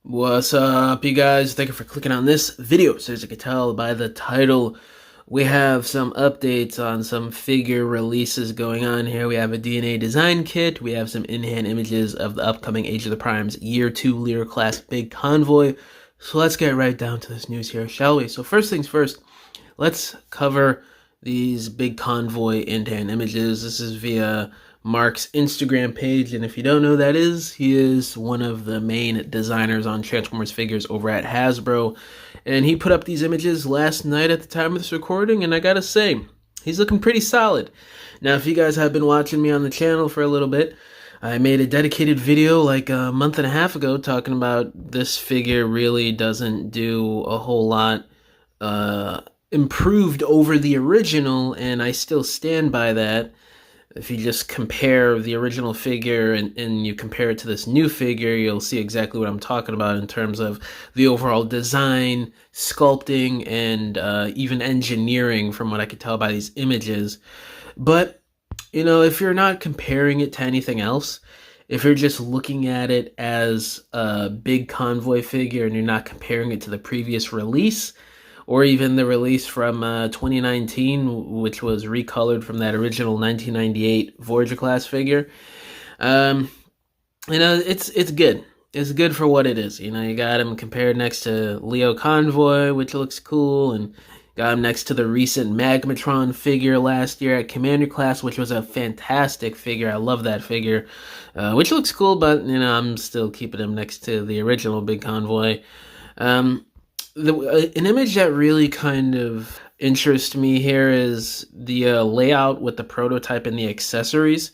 What's up, you guys? Thank you for clicking on this video. So as you can tell by the title, we have some updates on some figure releases going on here. We have a DNA design kit. We have some in-hand images of the upcoming Age of the Primes Year 2 Leader Class Big Convoy. So let's get right down to this news here, shall we? So first things first, let's cover these Big Convoy in-hand images. This is via Mark's Instagram page, and if you don't know who that is, he is one of the main designers on Transformers figures over at Hasbro, and he put up these images last night at the time of this recording, and I gotta say, he's looking pretty solid. Now, if you guys have been watching me on the channel for a little bit, I made a dedicated video like a month and a half ago talking about this figure really doesn't do a whole lot improved over the original, and I still stand by that. If you just compare the original figure and you compare it to this new figure, you'll see exactly what I'm talking about in terms of the overall design, sculpting, and even engineering from what I could tell by these images. But, you know, if you're not comparing it to anything else, if you're just looking at it as a big Convoy figure and you're not comparing it to the previous release, or even the release from 2019, which was recolored from that original 1998 Voyager class figure. You know, it's good. It's good for what it is. You know, you got him compared next to Leo Convoy, which looks cool, and got him next to the recent Magmatron figure last year at Commander class, which was a fantastic figure. I love that figure, which looks cool, but, you know, I'm still keeping him next to the original Big Convoy. An image that really kind of interests me here is the layout with the prototype and the accessories.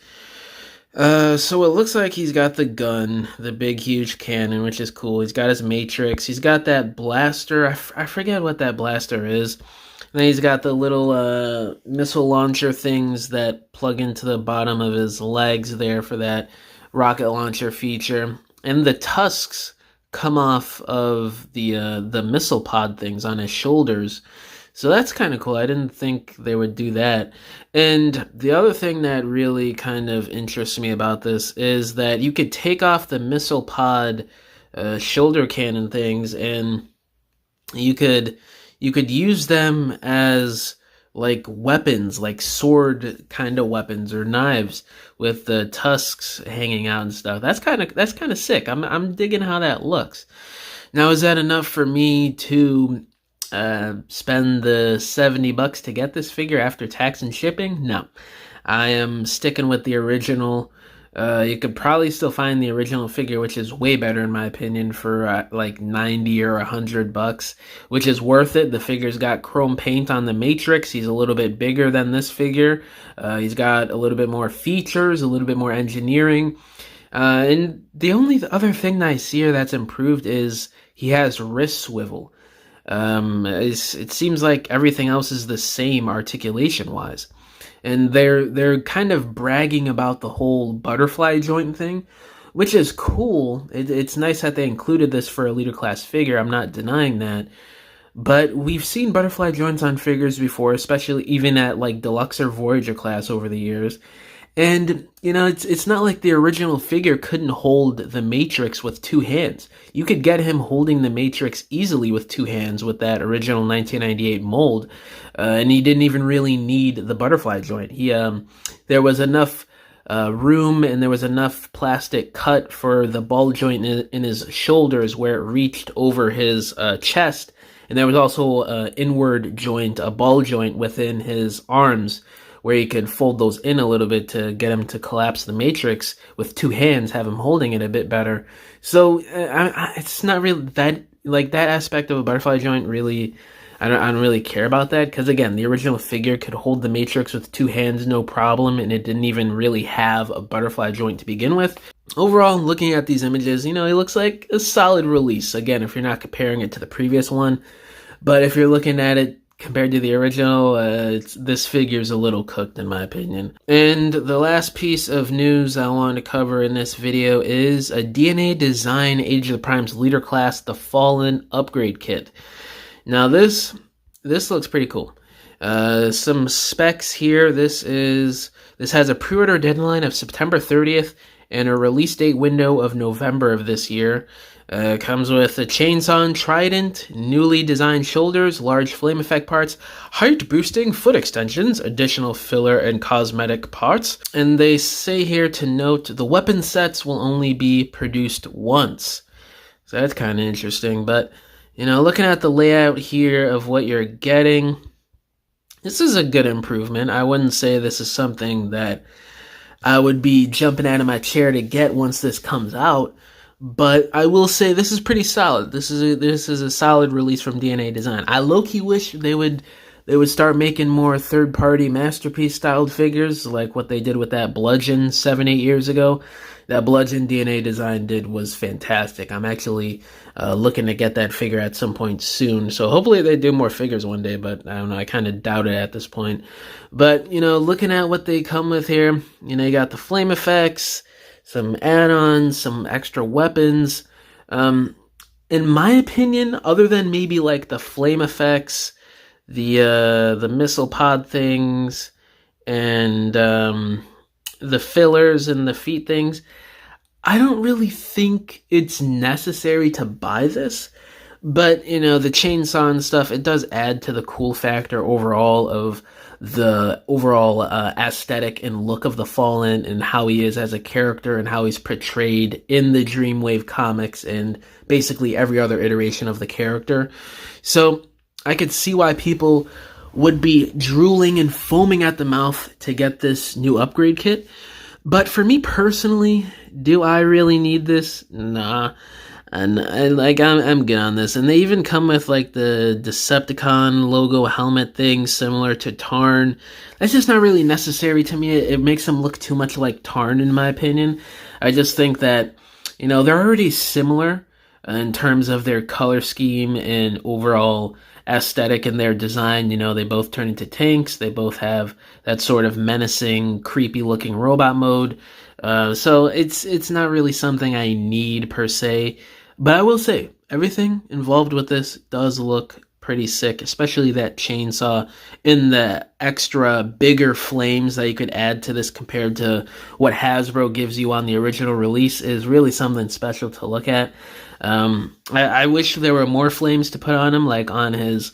So it looks like he's got the gun, the big huge cannon, which is cool. He's got his matrix. He's got that blaster. I forget what that blaster is. And then he's got the little missile launcher things that plug into the bottom of his legs there for that rocket launcher feature. And the tusks come off of the missile pod things on his shoulders. So that's kind of cool. I didn't think they would do that. And the other thing that really kind of interests me about this is that you could take off the missile pod shoulder cannon things, and you could use them as like weapons, like sword kind of weapons or knives with the tusks hanging out and stuff. That's kind of sick. I'm digging how that looks. Now, is that enough for me to spend the $70 to get this figure after tax and shipping? No, I am sticking with the original. You could probably still find the original figure, which is way better in my opinion, for like 90 or $100, which is worth it. The figure's got chrome paint on the matrix. He's a little bit bigger than this figure. He's got a little bit more features, a little bit more engineering. And the only other thing that I see here that's improved is he has wrist swivel. It seems like everything else is the same articulation-wise. And they're kind of bragging about the whole butterfly joint thing, which is cool. It's nice that they included this for a leader class figure. I'm not denying that. But we've seen butterfly joints on figures before, especially even at like Deluxe or Voyager class over the years. And, you know, it's not like the original figure couldn't hold the Matrix with two hands. You could get him holding the Matrix easily with two hands with that original 1998 mold, and he didn't even really need the butterfly joint. There was enough room and there was enough plastic cut for the ball joint in his shoulders where it reached over his chest, and there was also an inward joint, a ball joint within his arms, where you could fold those in a little bit to get him to collapse the matrix with two hands, have him holding it a bit better. So it's not really that, like, that aspect of a butterfly joint really, I don't really care about that, because again, the original figure could hold the matrix with two hands no problem, and it didn't even really have a butterfly joint to begin with. Overall, looking at these images, you know, it looks like a solid release, again, if you're not comparing it to the previous one. But if you're looking at it compared to the original, this figure's a little cooked in my opinion. And the last piece of news I wanted to cover in this video is a DNA Design Age of the Primes Leader Class The Fallen Upgrade Kit. Now this looks pretty cool. Some specs here. This has a pre-order deadline of September 30th and a release date window of November of this year. Comes with a chainsaw and trident, newly designed shoulders, large flame effect parts, height boosting foot extensions, additional filler and cosmetic parts. And they say here to note the weapon sets will only be produced once. So that's kind of interesting. But, looking at the layout here of what you're getting, this is a good improvement. I wouldn't say this is something that I would be jumping out of my chair to get once this comes out. But I will say this is pretty solid. This is a solid release from DNA Design. I low-key wish they would start making more third-party Masterpiece styled figures like what they did with that Bludgeon 7-8 years ago. That Bludgeon DNA Design did was fantastic. I'm actually looking to get that figure at some point soon. So hopefully they do more figures one day, but I don't know. I kind of doubt it at this point. But, looking at what they come with here, you got the flame effects, some add-ons, some extra weapons. In my opinion, other than maybe like the flame effects, the missile pod things, and the fillers and the feet things, I don't really think it's necessary to buy this. But, the chainsaw and stuff, it does add to the cool factor overall of the overall aesthetic and look of the Fallen and how he is as a character and how he's portrayed in the Dreamwave comics and basically every other iteration of the character. So I could see why people would be drooling and foaming at the mouth to get this new upgrade kit. But for me personally, do I really need this? Nah. And I'm good on this. And they even come with like the Decepticon logo helmet thing similar to Tarn. That's just not really necessary to me. It makes them look too much like Tarn in my opinion. I just think that, they're already similar in terms of their color scheme and overall aesthetic in their design. They both turn into tanks. They both have that sort of menacing, creepy looking robot mode. So it's not really something I need per se. But I will say, everything involved with this does look pretty sick, especially that chainsaw and the extra bigger flames that you could add to this compared to what Hasbro gives you on the original release is really something special to look at. I wish there were more flames to put on him, like on his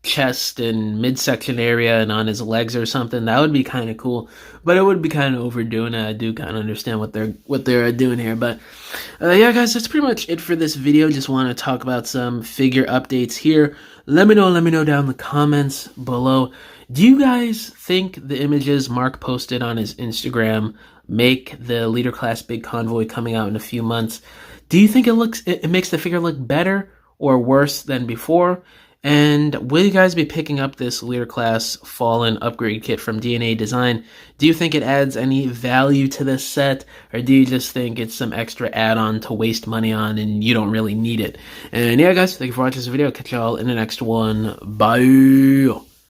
chest and midsection area and on his legs or something. That would be kind of cool, but it would be kind of overdoing it. I do kind of understand what they're doing here, but yeah, guys, that's pretty much it for this video. Just want to talk about some figure updates here. Let me know down in the comments below. Do you guys think the images Mark posted on his Instagram make the Leader Class Big Convoy coming out in a few months? Do you think it makes the figure look better or worse than before? And will you guys be picking up this Leader Class Fallen upgrade kit from DNA Design? Do you think it adds any value to this set? Or do you just think it's some extra add-on to waste money on and you don't really need it? And yeah, guys, thank you for watching this video. Catch y'all in the next one. Bye!